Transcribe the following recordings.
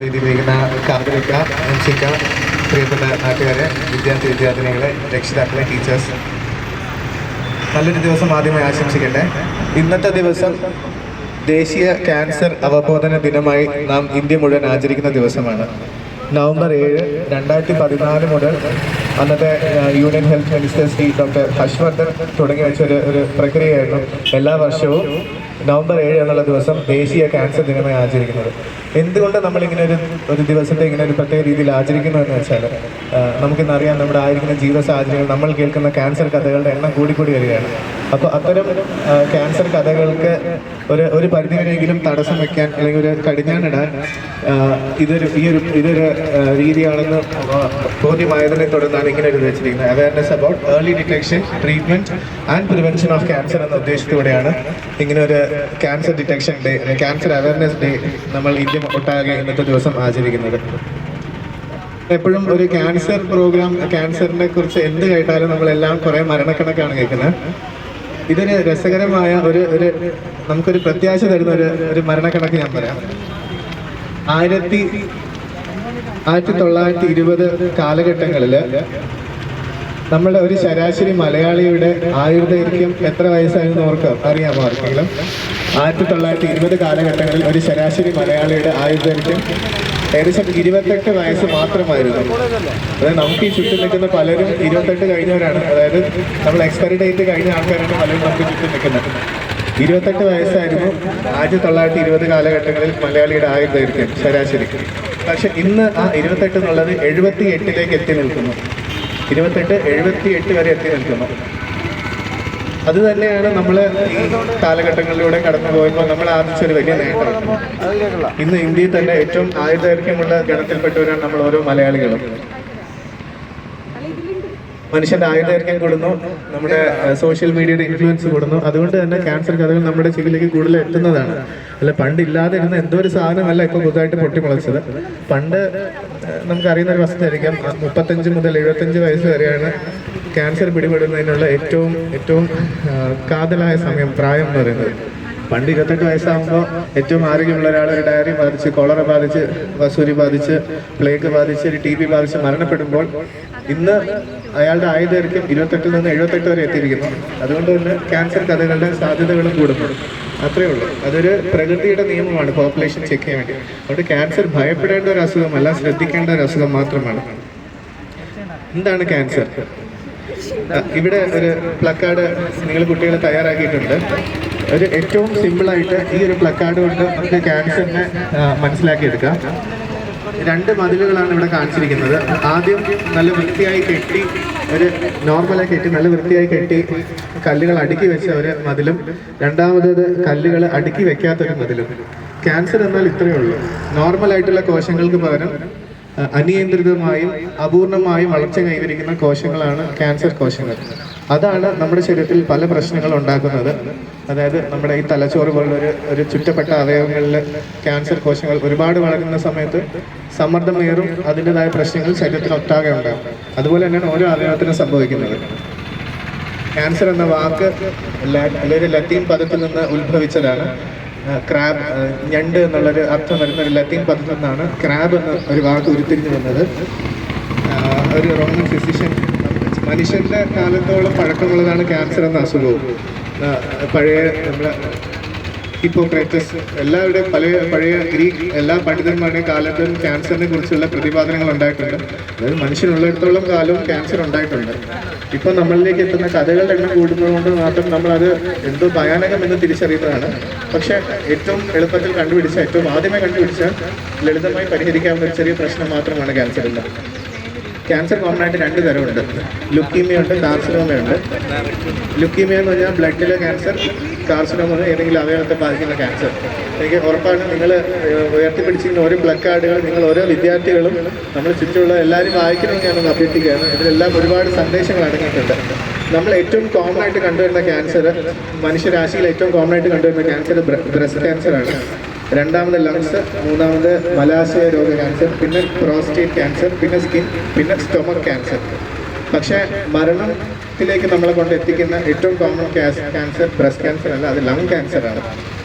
വേദിയിലിരിക്കുന്ന കാതലിക്ക, എംസിക്ക, പ്രിയപ്പെട്ട നാട്ടുകാരെ, വിദ്യാർത്ഥിനികളെ, രക്ഷിതാക്കളെ, ടീച്ചേഴ്സ്, നല്ലൊരു ദിവസം ആദ്യമായി ആശംസിക്കട്ടെ. ഇന്നത്തെ ദിവസം ദേശീയ ക്യാൻസർ അവബോധന ദിനമായി നാം ഇന്ത്യ മുഴുവൻ ആചരിക്കുന്ന ദിവസമാണ്. നവംബർ 7, 2014 മുതൽ അന്നത്തെ union health minister Shri doctor Harshvardhan തുടങ്ങി വെച്ചൊരു പ്രക്രിയയായിരുന്നു എല്ലാ വർഷവും നവംബർ 7 എന്നുള്ള ദിവസം ദേശീയ ക്യാൻസർ ദിനമായി ആചരിക്കുന്നത്. എന്തുകൊണ്ട് നമ്മളിങ്ങനെ ഒരു ദിവസത്തെ ഇങ്ങനെ ഒരു പ്രത്യേക രീതിയിൽ ആചരിക്കുന്നു എന്ന് വെച്ചാൽ, നമുക്കിന്നറിയാം നമ്മുടെ ആയിരിക്കുന്ന ജീവിത സാഹചര്യങ്ങൾ, നമ്മൾ കേൾക്കുന്ന ക്യാൻസർ കഥകളുടെ എണ്ണം കൂടിക്കൂടി വരികയാണ്. അപ്പോൾ അത്തരം ക്യാൻസർ കഥകൾക്ക് ഒരു പരിധിവരെയെങ്കിലും തടസ്സം വയ്ക്കാൻ അല്ലെങ്കിൽ ഒരു കടിഞ്ഞാണിടാൻ ഇതൊരു രീതിയാണെന്ന് ബോധ്യമായതിനെ തുടർന്നാണ് ഇങ്ങനെ ഒരു വെച്ചിരിക്കുന്നത്. Awareness about early detection, treatment and prevention of cancer എന്ന ഉദ്ദേശത്തോടെയാണ് ഇങ്ങനെ ഒരു cancer detection day, cancer awareness day നമ്മൾ ഇന്ത്യ ഒട്ടാകെ ഇന്നത്തെ ദിവസം ആചരിക്കുന്നത്. എപ്പോഴും ഒരു ക്യാൻസർ പ്രോഗ്രാം, ക്യാൻസറിനെ കുറിച്ച് എന്ത് കേട്ടാലും നമ്മളെല്ലാം കുറേ മരണക്കണക്കാണ് കേൾക്കുന്നത്. ഇതൊരു രസകരമായ ഒരു നമുക്കൊരു പ്രത്യാശ തരുന്ന ഒരു മരണക്കണക്ക് ഞാൻ പറയാം. 1920 കാലഘട്ടങ്ങളിൽ നമ്മുടെ ഒരു ശരാശരി മലയാളിയുടെ ആയുർദൈർഘ്യം എത്ര വയസ്സായിരുന്നു അറിയാമോ ആർക്കെങ്കിലും? 1920 കാലഘട്ടങ്ങളിൽ ഒരു ശരാശരി മലയാളിയുടെ ആയുർദൈർഘ്യം ഏകദേശം 28 വയസ്സ് മാത്രമായിരുന്നു. അതായത് നമുക്ക് ഈ ചുറ്റും നിൽക്കുന്ന പലരും 28 കഴിഞ്ഞവരാണ്. അതായത് നമ്മൾ എക്സ്പയറി ഡേറ്റ് കഴിഞ്ഞ ആൾക്കാരാണ് പലരും നമുക്ക് ചുറ്റും നിൽക്കുന്നത്. 28 വയസ്സായിരുന്നു 1920 കാലഘട്ടങ്ങളിൽ മലയാളിയുടെ ആയുർദൈർഘ്യം ശരാശരി. പക്ഷെ ഇന്ന് ആ 28 എന്നുള്ളത് 78 എത്തി നിൽക്കുന്നു. 78 വരെ എത്തി നിൽക്കുന്നു. അത് തന്നെയാണ് നമ്മൾ ഈ കാലഘട്ടങ്ങളിലൂടെ കടന്നു പോയപ്പോൾ നമ്മൾ ആർജിച്ചൊരു വലിയ നേട്ടം. ഇന്ന് ഇന്ത്യയിൽ തന്നെ ഏറ്റവും ആയുർദൈർഘ്യമുള്ള ഗണത്തിൽപ്പെട്ടവരാണ് നമ്മൾ ഓരോ മലയാളികളും. മനുഷ്യന്റെ ആയുർദൈർഘ്യം കൂടുന്നു, നമ്മുടെ സോഷ്യൽ മീഡിയയുടെ ഇൻഫ്ലുവൻസ് കൂടുന്നു. അതുകൊണ്ട് തന്നെ ക്യാൻസർ കഥകൾ നമ്മുടെ ചെവിയിലേക്ക് കൂടുതൽ എത്തുന്നതാണ്. അല്ല, പണ്ടില്ലാതെ ഇരുന്ന എന്തോ ഒരു സാധനമല്ല ഇപ്പോൾ പുതുതായിട്ട് പൊട്ടിമുളച്ചത്. പണ്ട് നമുക്കറിയുന്ന ഒരു വസ്തുതയായിരിക്കാം, 35 മുതൽ 75 വയസ്സ് വരെയാണ് ക്യാൻസർ പിടിപെടുന്നതിനുള്ള ഏറ്റവും കാതലായ സമയം, പ്രായം എന്ന് പറയുന്നത്. പണ്ട് 28 വയസ്സാകുമ്പോൾ ഏറ്റവും ആരോഗ്യമുള്ള ഒരാൾ ഒരു ഡയറി ബാധിച്ച്, കോളറ ബാധിച്ച്, വസൂരി ബാധിച്ച്, പ്ലേഗ് ബാധിച്ച്, TB ബാധിച്ച് മരണപ്പെടുമ്പോൾ ഇന്ന് അയാളുടെ ആയുർദൈർഘ്യം 28 നിന്ന് 78 വരെ എത്തിയിരിക്കുന്നു. അതുകൊണ്ട് തന്നെ ക്യാൻസർ കഥകളുടെ സാധ്യതകളും കൂടുന്നു. അത്രയേ ഉള്ളൂ. അതൊരു പ്രകൃതിയുടെ നിയമമാണ്, പോപ്പുലേഷൻ ചെക്ക് ചെയ്യാൻ വേണ്ടി. അതുകൊണ്ട് ക്യാൻസർ ഭയപ്പെടേണ്ട ഒരു അസുഖമല്ല, ശ്രദ്ധിക്കേണ്ട ഒരു അസുഖം മാത്രമാണ്. എന്താണ് ക്യാൻസർ? ഇവിടെ ഒരു പ്ലക്കാർഡ് നിങ്ങൾ കുട്ടികളെ തയ്യാറാക്കിയിട്ടുണ്ട്. ഒരു ഏറ്റവും സിമ്പിളായിട്ട് ഈ ഒരു പ്ലക്കാർഡ് കൊണ്ട് നമുക്ക് ക്യാൻസറിനെ മനസ്സിലാക്കിയെടുക്കാം. 2 മതിലുകളാണ് ഇവിടെ കാണിച്ചിരിക്കുന്നത്. ആദ്യം നല്ല വൃത്തിയായി കെട്ടി, നല്ല വൃത്തിയായി കെട്ടി കല്ലുകൾ അടുക്കി വെച്ച ഒരു മതിലും, രണ്ടാമത് കല്ലുകൾ അടുക്കി വെക്കാത്തൊരു മതിലും. ക്യാൻസർ എന്നാൽ ഇത്രയേ ഉള്ളൂ. നോർമലായിട്ടുള്ള കോശങ്ങൾക്ക് പകരം അനിയന്ത്രിതമായും അപൂർണമായും വളർച്ച കൈവരിക്കുന്ന കോശങ്ങളാണ് ക്യാൻസർ കോശങ്ങൾ. അതാണ് നമ്മുടെ ശരീരത്തിൽ പല പ്രശ്നങ്ങൾ ഉണ്ടാക്കുന്നത്. അതായത് നമ്മുടെ ഈ തലച്ചോറ് പോലുള്ള ഒരു ചുറ്റപ്പെട്ട അവയവങ്ങളിൽ ക്യാൻസർ കോശങ്ങൾ ഒരുപാട് വളരുന്ന സമയത്ത് സമ്മർദ്ദമേറും, അതിൻ്റെതായ പ്രശ്നങ്ങൾ ശരീരത്തിൽ ഒട്ടാകെ ഉണ്ടാകും. അതുപോലെ തന്നെയാണ് ഓരോ അവയവത്തിനും സംഭവിക്കുന്നത്. ക്യാൻസർ എന്ന വാക്ക് ഒരു ലത്തീൻ പദത്തിൽ നിന്ന് ഉത്ഭവിച്ചതാണ്. ക്രാബ്, ഞണ്ട് എന്നുള്ളൊരു അർത്ഥം വരുന്ന ഒരു ലത്തീൻ പദത്തിൽ നിന്നാണ് ക്രാബ് എന്ന ഒരു വാക്ക് ഉരുത്തിരിഞ്ഞു വന്നത്. ഒരു റോമൻ ഫിസിഷ്യൻ, മനുഷ്യന്റെ കാലത്തോളം പഴക്കമുള്ളതാണ് ക്യാൻസർ എന്ന അസുഖവും. പഴയ നമ്മളെ ഹിപ്പോക്രൈറ്റസ്, എല്ലാവരുടെയും പഴയ ഗ്രീക്ക് എല്ലാ പണ്ഡിതന്മാരുടെയും കാലത്തും ക്യാൻസറിനെ കുറിച്ചുള്ള പ്രതിപാദനങ്ങൾ ഉണ്ടായിട്ടുണ്ട്. അതായത് മനുഷ്യനുള്ളിടത്തോളം കാലവും ക്യാൻസർ ഉണ്ടായിട്ടുണ്ട്. ഇപ്പം നമ്മളിലേക്ക് എത്തുന്ന കഥകളുടെ എണ്ണം കൂടുന്നതുകൊണ്ട് മാത്രം നമ്മളത് എന്തോ ഭയാനകം എന്ന് തിരിച്ചറിയുന്നതാണ്. പക്ഷേ ഏറ്റവും എളുപ്പത്തിൽ കണ്ടുപിടിച്ച, ഏറ്റവും ആദ്യമേ കണ്ടുപിടിച്ച, ലളിതമായി പരിഹരിക്കാവുന്ന ഒരു ചെറിയ പ്രശ്നം മാത്രമാണ് ക്യാൻസറിൻ്റെ. ക്യാൻസർ കോമൺ ആയിട്ട് 2 തരമുണ്ട്. ലുക്കീമിയ ഉണ്ട്, കാർസിനോമയുണ്ട്. ലുക്കീമിയ എന്ന് പറഞ്ഞാൽ ബ്ലഡിലെ ക്യാൻസർ, കാർസിനോമ എന്ന് ഏതെങ്കിലും അവയവത്തെ ബാധിക്കുന്ന ക്യാൻസർ. എനിക്ക് ഉറപ്പാണ് നിങ്ങൾ ഉയർത്തിപ്പിടിച്ചിരിക്കുന്ന ഓരോ പ്ലക്കാർഡുകൾ നിങ്ങൾ ഓരോ വിദ്യാർത്ഥികളും നമ്മൾ ചുറ്റുമുള്ള എല്ലാവരും വായിക്കണമെന്ന് ഞാനൊന്ന് അഭ്യർത്ഥിക്കുകയാണ്. ഇതിലെല്ലാം ഒരുപാട് സന്ദേശങ്ങൾ അടങ്ങിയിട്ടുണ്ട്. നമ്മൾ ഏറ്റവും കോമൺ ആയിട്ട് കണ്ടുവരുന്ന ക്യാൻസർ, മനുഷ്യരാശിയിൽ ഏറ്റവും കോമൺ ആയിട്ട് കണ്ടുവരുന്ന ക്യാൻസർ ബ്രസ്റ്റ് ക്യാൻസറാണ്. രണ്ടാമത് ലങ്സ്, മൂന്നാമത് മലാശയ രോഗ ക്യാൻസർ, പിന്നെ പ്രോസ്റ്റേറ്റ് ക്യാൻസർ, പിന്നെ സ്കിൻ, പിന്നെ സ്റ്റൊമക് ക്യാൻസർ. പക്ഷേ മരണത്തിലേക്ക് നമ്മളെ കൊണ്ട് എത്തിക്കുന്ന ഏറ്റവും കോമൺ ക്യാൻസർ ബ്രസ്റ്റ് ക്യാൻസർ അല്ല, അത് ലങ് ക്യാൻസറാണ്.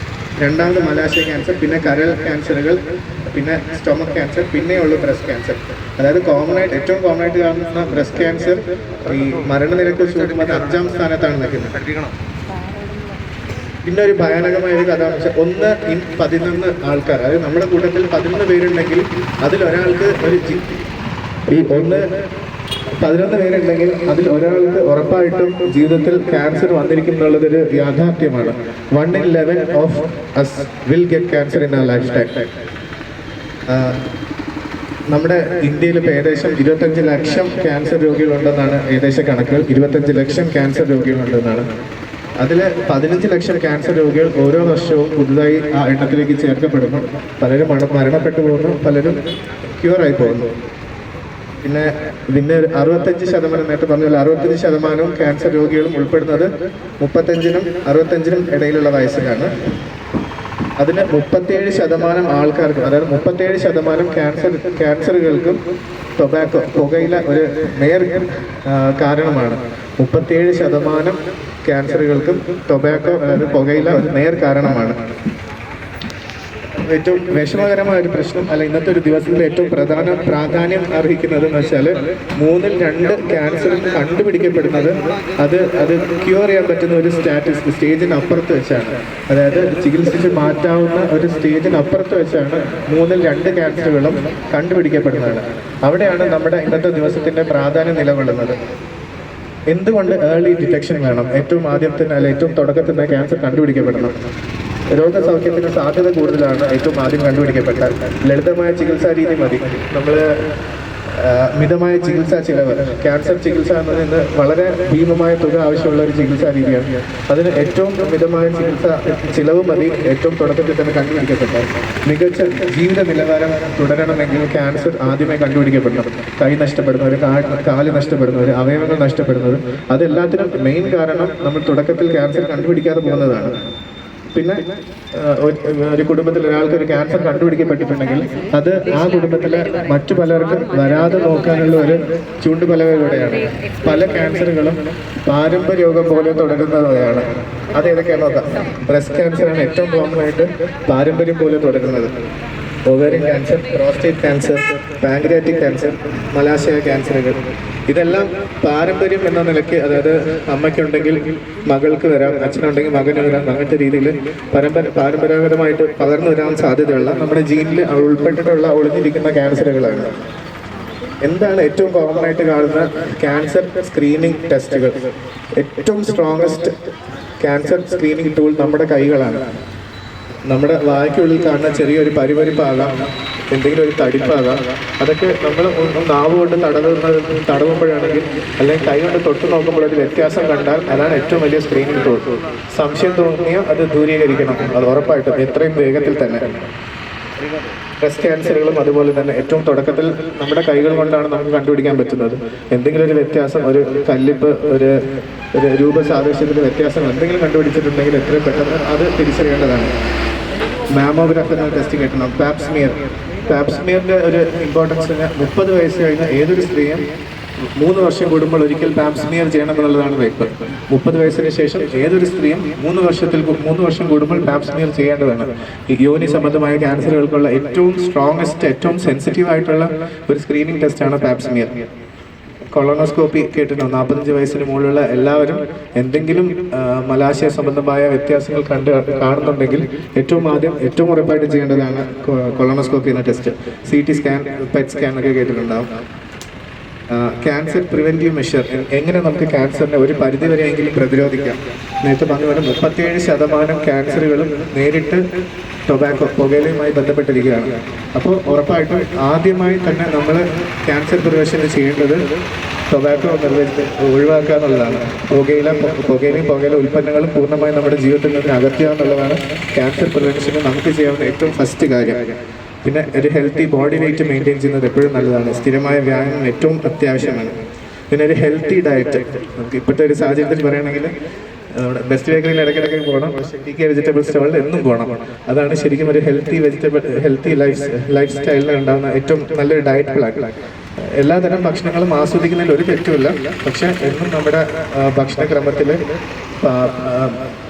രണ്ടാമത് മലാശയ ക്യാൻസർ, പിന്നെ കരൾ ക്യാൻസറുകൾ, പിന്നെ സ്റ്റൊമക് ക്യാൻസർ, പിന്നെയുള്ളൂ ബ്രസ്റ്റ് ക്യാൻസർ. അതായത് ഏറ്റവും കോമൺ ആയിട്ട് കാണുന്ന ബ്രസ്റ്റ് ക്യാൻസർ ഈ മരണനിരക്ക് വെച്ച് നോക്കുമ്പോൾ അത് 5ാം സ്ഥാനത്താണ് നിൽക്കുന്നത്. പിന്നെ ഒരു ഭയാനകമായ ഒരു കഥ എന്ന് വെച്ചാൽ 1 in 11 ആൾക്കാർ, അതായത് നമ്മുടെ കൂട്ടത്തിൽ 11 പേരുണ്ടെങ്കിൽ അതിലൊരാൾക്ക് ഈ 11 പേരുണ്ടെങ്കിൽ അതിൽ ഒരാൾക്ക് ഉറപ്പായിട്ടും ജീവിതത്തിൽ ക്യാൻസർ വന്നിരിക്കും എന്നുള്ളതൊരു യാഥാർത്ഥ്യമാണ്. 1 in 11 of us will get cancer in our life time. നമ്മുടെ ഇന്ത്യയിൽ ഇപ്പോൾ ഏകദേശം 25 ലക്ഷം ക്യാൻസർ രോഗികളുണ്ടെന്നാണ് ഏകദേശ കണക്കുകൾ. 25 ലക്ഷം ക്യാൻസർ രോഗികളുണ്ടെന്നാണ്. അതിൽ 15 ലക്ഷം ക്യാൻസർ രോഗികൾ ഓരോ വർഷവും പുതുതായി ആ എണ്ണത്തിലേക്ക് ചേർക്കപ്പെടുന്നു. പലരും മരണപ്പെട്ടു പോകുന്നു, പലരും ക്യൂറായി പോകുന്നു. പിന്നെ 65%, നേരത്തെ പറഞ്ഞ പോലെ 65% ക്യാൻസർ രോഗികളും ഉൾപ്പെടുന്നത് 35നും 65നും ഇടയിലുള്ള വയസ്സിലാണ്. അതിന് 37% ആൾക്കാർക്കും, അതായത് 37% ക്യാൻസറുകൾക്കും ടൊബാക്കോ, പുകയില ഒരു കാരണമാണ്. 37% ക്യാൻസറുകൾക്കും ടൊബാക്കോ, അതായത് പുകയില ഒരു കാരണമാണ്. ഏറ്റവും വിഷമകരമായ ഒരു പ്രശ്നം, അല്ല ഇന്നത്തെ ഒരു ദിവസത്തിൽ ഏറ്റവും പ്രാധാന്യം അർഹിക്കുന്നത് എന്ന് വെച്ചാൽ 3-ൽ 2 ക്യാൻസർ കണ്ടുപിടിക്കപ്പെടുന്നത് അത് ക്യൂർ ചെയ്യാൻ പറ്റുന്ന ഒരു സ്റ്റേജിന് അപ്പുറത്ത് വെച്ചാണ്. അതായത് ചികിത്സിച്ച് മാറ്റാവുന്ന ഒരു സ്റ്റേജിന് അപ്പുറത്ത് വെച്ചാണ് 3-ൽ 2 ക്യാൻസറുകളും കണ്ടുപിടിക്കപ്പെടുന്നതാണ്. അവിടെയാണ് നമ്മുടെ ഇന്നത്തെ ദിവസത്തിൻ്റെ പ്രാധാന്യം നിലകൊള്ളുന്നത്. എന്തുകൊണ്ട് ഏർലി ഡിറ്റക്ഷൻ വേണം? ഏറ്റവും ആദ്യം തന്നെ, അല്ല ഏറ്റവും തുടക്കത്തിൽ തന്നെ ക്യാൻസർ കണ്ടുപിടിക്കപ്പെടണം. രോഗസൗഖ്യത്തിന് സാധ്യത കൂടുതലാണ് ഏറ്റവും ആദ്യം കണ്ടുപിടിക്കപ്പെട്ടാൽ. ലളിതമായ ചികിത്സാ രീതി മതി. നമ്മൾ മിതമായ ചികിത്സാ ചിലവ്, ക്യാൻസർ ചികിത്സ എന്നത് വളരെ ഭീമമായ തുക ആവശ്യമുള്ള ഒരു ചികിത്സാ രീതിയാണ്. അതിന് ഏറ്റവും മിതമായ ചികിത്സാ ചിലവ് മതി ഏറ്റവും തുടക്കത്തിൽ തന്നെ കണ്ടുപിടിക്കപ്പെട്ടാൽ. മികച്ച ജീവിത നിലവാരം തുടരണമെങ്കിൽ ക്യാൻസർ ആദ്യമേ കണ്ടുപിടിക്കപ്പെടണം. കൈ നഷ്ടപ്പെടുന്നവർ, കാല് നഷ്ടപ്പെടുന്നവർ, അവയവങ്ങൾ നഷ്ടപ്പെടുന്നത്, അതെല്ലാത്തിനും മെയിൻ കാരണം നമ്മൾ തുടക്കത്തിൽ ക്യാൻസർ കണ്ടുപിടിക്കാതെ പോകുന്നതാണ്. പിന്നെ ഒരു കുടുംബത്തിൽ ഒരാൾക്ക് ഒരു ക്യാൻസർ കണ്ടുപിടിക്കപ്പെട്ടിട്ടുണ്ടെങ്കിൽ അത് ആ കുടുംബത്തിലെ മറ്റു പലർക്കും വരാതെ നോക്കാനുള്ള ഒരു ചൂണ്ടുപലകയിലൂടെയാണ്. പല ക്യാൻസറുകളും പാരമ്പര്യ രോഗം പോലെ തുടരുന്നവയാണ്. അത് ഏതൊക്കെയാണെന്ന് നോക്കാം. ബ്രസ്റ്റ് ക്യാൻസറാണ് ഏറ്റവും കോമൺ ആയിട്ട് പാരമ്പര്യം പോലെ തുടരുന്നത്. Ovarian cancer, prostate cancer, pancreatic cancer, മലാശയ ക്യാൻസറുകൾ, ഇതെല്ലാം പാരമ്പര്യം എന്ന നിലയ്ക്ക്, അതായത് അമ്മയ്ക്കുണ്ടെങ്കിൽ മകൾക്ക് വരാം, അച്ഛനുണ്ടെങ്കിൽ മകന് വരാം, അങ്ങനത്തെ രീതിയിൽ പാരമ്പരാഗതമായിട്ട് പകർന്നു വരാൻ സാധ്യതയുള്ള നമ്മുടെ ജീനിൽ ഉൾപ്പെട്ടിട്ടുള്ള ഒളിഞ്ഞിരിക്കുന്ന ക്യാൻസറുകളാണ്. എന്താണ് ഏറ്റവും കോമൺ ആയിട്ട് കാണുന്ന ക്യാൻസർ സ്ക്രീനിങ് ടെസ്റ്റുകൾ? ഏറ്റവും സ്ട്രോങ്ങസ്റ്റ് ക്യാൻസർ സ്ക്രീനിങ് ടൂൾ നമ്മുടെ കൈകളാണ്. നമ്മുടെ വായ്ക്കുള്ളിൽ കാണുന്ന ചെറിയൊരു പരിപരിപ്പാകാം, എന്തെങ്കിലും ഒരു തടിപ്പാകാം, അതൊക്കെ നമ്മൾ നാവ് കൊണ്ട് തടവുമ്പോഴാണെങ്കിൽ, അല്ലെങ്കിൽ കൈ കൊണ്ട് തൊട്ട് നോക്കുമ്പോൾ ഒരു വ്യത്യാസം കണ്ടാൽ അതാണ് ഏറ്റവും വലിയ സ്ക്രീനിങ് ടൂൾ. സംശയം തോന്നിയാൽ അത് ദൂരീകരിക്കണം, അത് ഉറപ്പായിട്ടും എത്രയും വേഗത്തിൽ തന്നെ. ബ്രസ്റ്റ് ക്യാൻസറുകളും അതുപോലെ തന്നെ ഏറ്റവും തുടക്കത്തിൽ നമ്മുടെ കൈകൾ കൊണ്ടാണ് നമുക്ക് കണ്ടുപിടിക്കാൻ പറ്റുന്നത്. എന്തെങ്കിലും ഒരു വ്യത്യാസം, ഒരു കല്ലിപ്പ്, ഒരു രൂപസാദൃശ്യത്തിൽ വ്യത്യാസം എന്തെങ്കിലും കണ്ടുപിടിച്ചിട്ടുണ്ടെങ്കിൽ എത്രയും പെട്ടെന്ന് അത് തിരിച്ചറിയേണ്ടതാണ്. മാമോഗ്രാഫ് എന്ന ടെസ്റ്റ് കേട്ടണം. പാപ്സ്മിയറിൻ്റെ ഒരു ഇമ്പോർട്ടൻസിന് 30 വയസ്സ് കഴിഞ്ഞ ഏതൊരു സ്ത്രീയും 3 വർഷം കൂടുമ്പോൾ ഒരിക്കൽ പാപ്സ്മിയർ ചെയ്യണം എന്നുള്ളതാണ് വയ്പ്. 30 വയസ്സിന് ശേഷം ഏതൊരു സ്ത്രീയും 3 വർഷം കൂടുമ്പോൾ പാപ്സ്മിയർ ചെയ്യേണ്ടതാണ്. ഈ യോനി സംബന്ധമായ ക്യാൻസറുകൾക്കുള്ള ഏറ്റവും സ്ട്രോങ്ങസ്റ്റ്, ഏറ്റവും സെൻസിറ്റീവ് ആയിട്ടുള്ള ഒരു സ്ക്രീനിങ് ടെസ്റ്റാണ് പാപ്സ്മിയർ. കൊളോണോസ്കോപ്പി കേട്ടിട്ടുണ്ടോ? 45 വയസ്സിന് മുകളിലുള്ള എല്ലാവരും എന്തെങ്കിലും മലാശയ സംബന്ധമായ വ്യത്യാസങ്ങൾ കാണുന്നുണ്ടെങ്കിൽ ഏറ്റവും ഉറപ്പായിട്ട് ചെയ്യേണ്ടതാണ് കൊളോണോസ്കോപ്പി എന്ന test. CT scan, PET scan ഒക്കെ കേട്ടിട്ടുണ്ടാവും. ക്യാൻസർ പ്രിവെൻറ്റീവ് മെഷർ, എങ്ങനെ നമുക്ക് ക്യാൻസറിനെ ഒരു പരിധിവരെയെങ്കിലും പ്രതിരോധിക്കാം? നേരത്തെ പറഞ്ഞ പോലെ 37% ക്യാൻസറുകളും നേരിട്ട് ടൊബാക്കോ, പുകയിലയുമായി ബന്ധപ്പെട്ടിരിക്കുകയാണ്. അപ്പോൾ ഉറപ്പായിട്ടും ആദ്യമായി തന്നെ നമ്മൾ ക്യാൻസർ പ്രിവെൻഷന് ചെയ്യേണ്ടത് ടൊബാക്കോ ഒഴിവാക്കുക എന്നുള്ളതാണ്. പുകയിലയും പുകയില ഉൽപ്പന്നങ്ങളും പൂർണ്ണമായും നമ്മുടെ ജീവിതത്തിൽ നിന്ന് അകറ്റുക എന്നുള്ളതാണ് ക്യാൻസർ പ്രിവെൻഷന് നമുക്ക് ചെയ്യാവുന്ന ഏറ്റവും ഫസ്റ്റ് കാര്യം. പിന്നെ ഒരു ഹെൽത്തി ബോഡി വെയിറ്റ് മെയിൻറ്റെയിൻ ചെയ്യുന്നത് എപ്പോഴും നല്ലതാണ്. സ്ഥിരമായ വ്യായാമം ഏറ്റവും അത്യാവശ്യമാണ്. പിന്നെ ഒരു ഹെൽത്തി ഡയറ്റ്, നമുക്ക് ഇപ്പോഴത്തെ ഒരു സാഹചര്യത്തിൽ പറയുകയാണെങ്കിൽ ബെസ്റ്റ് ബേക്കറിയിൽ ഇടയ്ക്കിടയ്ക്ക് പോകണം, TK വെജിറ്റബിൾ സ്റ്റോളിൽ എന്നും പോകണം. അതാണ് ശരിക്കും ഒരു ഹെൽത്തി ലൈഫ് സ്റ്റൈലിൽ ഉണ്ടാകുന്ന ഏറ്റവും നല്ലൊരു ഡയറ്റ് പ്ലാൻ. എല്ലാതരം ഭക്ഷണങ്ങളും ആസ്വദിക്കുന്നതിൽ ഒരു തെറ്റുമില്ല, പക്ഷേ എന്നും നമ്മുടെ ഭക്ഷണക്രമത്തിൽ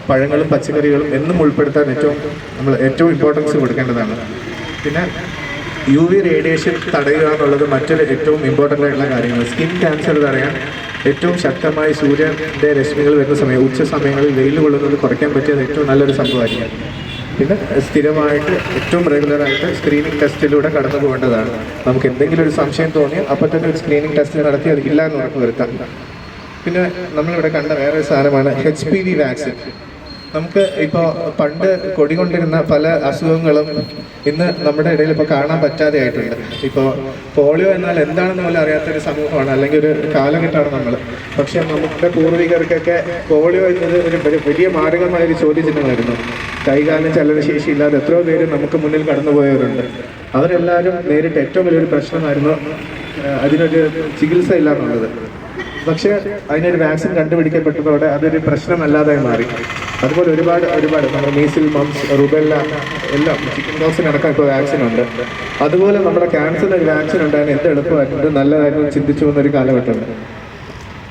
പഴങ്ങളും പച്ചക്കറികളും എന്നും ഉൾപ്പെടുത്താൻ നമ്മൾ ഏറ്റവും ഇമ്പോർട്ടൻസ് കൊടുക്കേണ്ടതാണ്. പിന്നെ UV റേഡിയേഷൻ തടയുക എന്നുള്ളത് മറ്റൊരു ഏറ്റവും ഇമ്പോർട്ടൻ്റ് ആയിട്ടുള്ള കാര്യങ്ങൾ. സ്കിൻ ക്യാൻസർ തടയാൻ ഏറ്റവും ശക്തമായി സൂര്യൻ്റെ രശ്മികൾ വരുന്ന സമയം, ഉച്ച സമയങ്ങളിൽ വെയിൽ കൊള്ളുന്നത് കുറയ്ക്കാൻ പറ്റിയത് ഏറ്റവും നല്ലൊരു സംഭവമായിരിക്കും. പിന്നെ സ്ഥിരമായിട്ട് ഏറ്റവും റെഗുലറായിട്ട് സ്ക്രീനിങ് ടെസ്റ്റിലൂടെ കടന്നു പോകേണ്ടതാണ്. നമുക്ക് എന്തെങ്കിലും ഒരു സംശയം തോന്നിയാൽ അപ്പോൾ തന്നെ ഒരു സ്ക്രീനിങ് ടെസ്റ്റ് നടത്തി അത് ഇല്ല എന്ന് ഉറപ്പ് വരുത്താം. പിന്നെ നമ്മളിവിടെ കണ്ട വേറൊരു സാധനമാണ് HPV വാക്സിൻ. നമുക്ക് ഇപ്പോൾ പണ്ട് കൊടികൊണ്ടിരുന്ന പല അസുഖങ്ങളും ഇന്ന് നമ്മുടെ ഇടയിൽ ഇപ്പോൾ കാണാൻ പറ്റാതെ ആയിട്ടുണ്ട്. ഇപ്പോൾ പോളിയോ എന്നാൽ എന്താണെന്ന് പോലും അറിയാത്തൊരു സമൂഹമാണ്, അല്ലെങ്കിൽ ഒരു കാലഘട്ടമാണ് നമ്മൾ. പക്ഷെ നമ്മുടെ പൂർവികർക്കൊക്കെ പോളിയോ എന്നത് ഒരു വലിയ മാരകമായൊരു ചോദ്യചിഹ്നമായിരുന്നു. കൈകാലം ചലനശേഷിയില്ലാതെ എത്രയോ പേര് നമുക്ക് മുന്നിൽ കടന്നുപോയവരുണ്ട്. അവരെല്ലാവരും നേരിട്ട് ഏറ്റവും വലിയൊരു പ്രശ്നമായിരുന്നു അതിനൊരു ചികിത്സ ഇല്ല എന്നുള്ളത്. പക്ഷേ അതിനൊരു വാക്സിൻ കണ്ടുപിടിക്കപ്പെട്ടതോടെ അതൊരു പ്രശ്നമല്ലാതായി മാറി. അതുപോലെ ഒരുപാട് നമ്മുടെ മീസിൽ, മംസ്, റുബെല്ല എല്ലാം, ചിക്കൻ ബോക്സിനടക്കം ഇപ്പോൾ വാക്സിൻ ഉണ്ട്. അതുപോലെ നമ്മുടെ ക്യാൻസറിന് ഒരു വാക്സിൻ ഉണ്ടായിരുന്നു. എന്ത് എളുപ്പമായിരുന്നു, നല്ലതായിരുന്നു ചിന്തിച്ചു പോകുന്നൊരു കാലഘട്ടമുണ്ട്.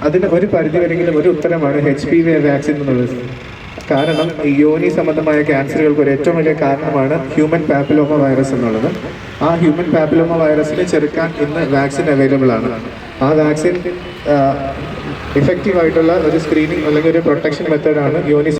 അതിന് ഒരു പരിധിവരെങ്കിലും ഒരു ഉത്തരമാണ് HPV വാക്സിൻ എന്നുള്ളത്. കാരണം ഈ യോനി സംബന്ധമായ ക്യാൻസറുകൾക്ക് ഒരു ഏറ്റവും വലിയ കാരണമാണ് ഹ്യൂമൻ പാപ്പിലോമ വൈറസ് എന്നുള്ളത്. ആ ഹ്യൂമൻ പാപ്പിലോമ വൈറസിനെ ചെറുക്കാൻ ഇന്ന് വാക്സിൻ അവൈലബിൾ ആണ്. ആ വാക്സിൻ ഇഫക്റ്റീവായിട്ടുള്ള ഒരു സ്ക്രീനിങ് അല്ലെങ്കിൽ ഒരു പ്രൊട്ടക്ഷൻ മെത്തേഡാണ് യോനി